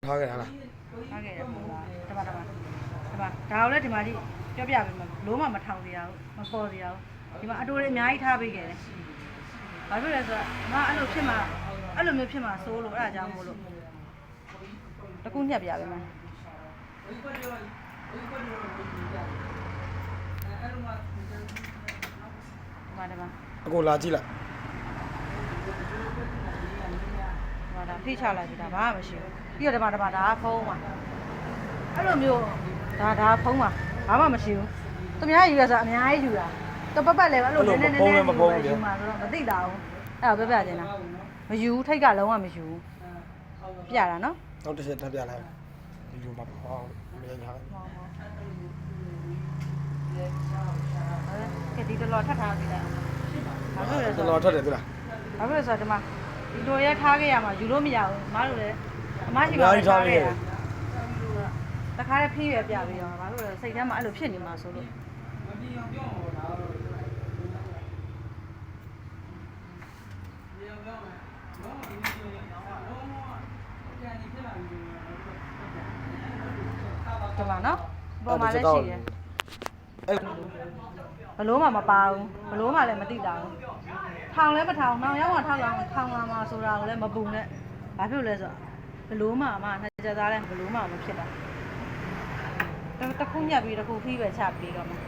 ထားခဲ့တာလား ထားခဲ့တယ်ဟုတ်လားတပါဒါကိုလည်းဒီမှာပြောပြပေးမယ်လုံးဝမထောင်စေရဘူးမပေါ်စေရဘူးဒီမှာအတိုးလေးအများကြီးထားပေးခဲ့တယ်ဘာဖြစ်လဲဆိုတော့ငါအဲ့လိုမျိုးဖြစ်မှာစိုးလို့အဲ့ဒါကြောင့်မို့လို့တကူညက်ပြပေးမယ်ဒါ အကိုလာကြည့်လိုက်ဒါဖိချလိုက်ပြီဒါဘာမှမရှိဘူးပြီးတော့ဒါဖုံးပါအဲ့လိုမျိုးဒါဖုံးပါဘာမှမရှိဘူးသူများယူရဆိုအများကြီးယူတာတော့ပတ်လည်းအဲ့လိုနည်းနည်းယူမှာဆိုတော့မသိတာဘူးအဲ့တော့ပြောပြတင်တာမယူထိတ်ကလုံးဝမယူပြတာနော် နောက်တစ်ချက်ထပ်ပြလိုက်ဒီလိုမှာဟောမရညာကဲဒီတော့ထပ်ထားပြီးလိုက်ဘာလို့လဲဆို တော့ထွက်တယ်သူလား ဘာဖြစ်လဲဆိုတော့ဒီမှာဒီလိုရဲထားခဲ့ရမှာယူလို့မရဘူးမတို့လည်းအမရှိပါဘူးထားခဲ့ရတခါတည်းဖိရပြပြီးတော့ဘာလို့လဲစိတ်ထဲမှာအဲ့လိုဖြစ်နေမှာဆိုလို့ဒီမှာနော်ပေါ်မှာလည်းရှိတယ်ဘလို့မှမပါဘူးဘလို့မှလည်းမသိတာဘူးထောင်လည်းမထောင်နောက်ရောက်မှထောင်လာမှာဆိုတာကိုလည်းမပူနဲ့ဘာဖြစ်လဲဆိုတော့ဘလို့မှနှစ်ကြသားလည်းဘလို့မှမဖြစ်တာတခုညက်ပြီးတခုဖိပဲချပြီးတော့မှာ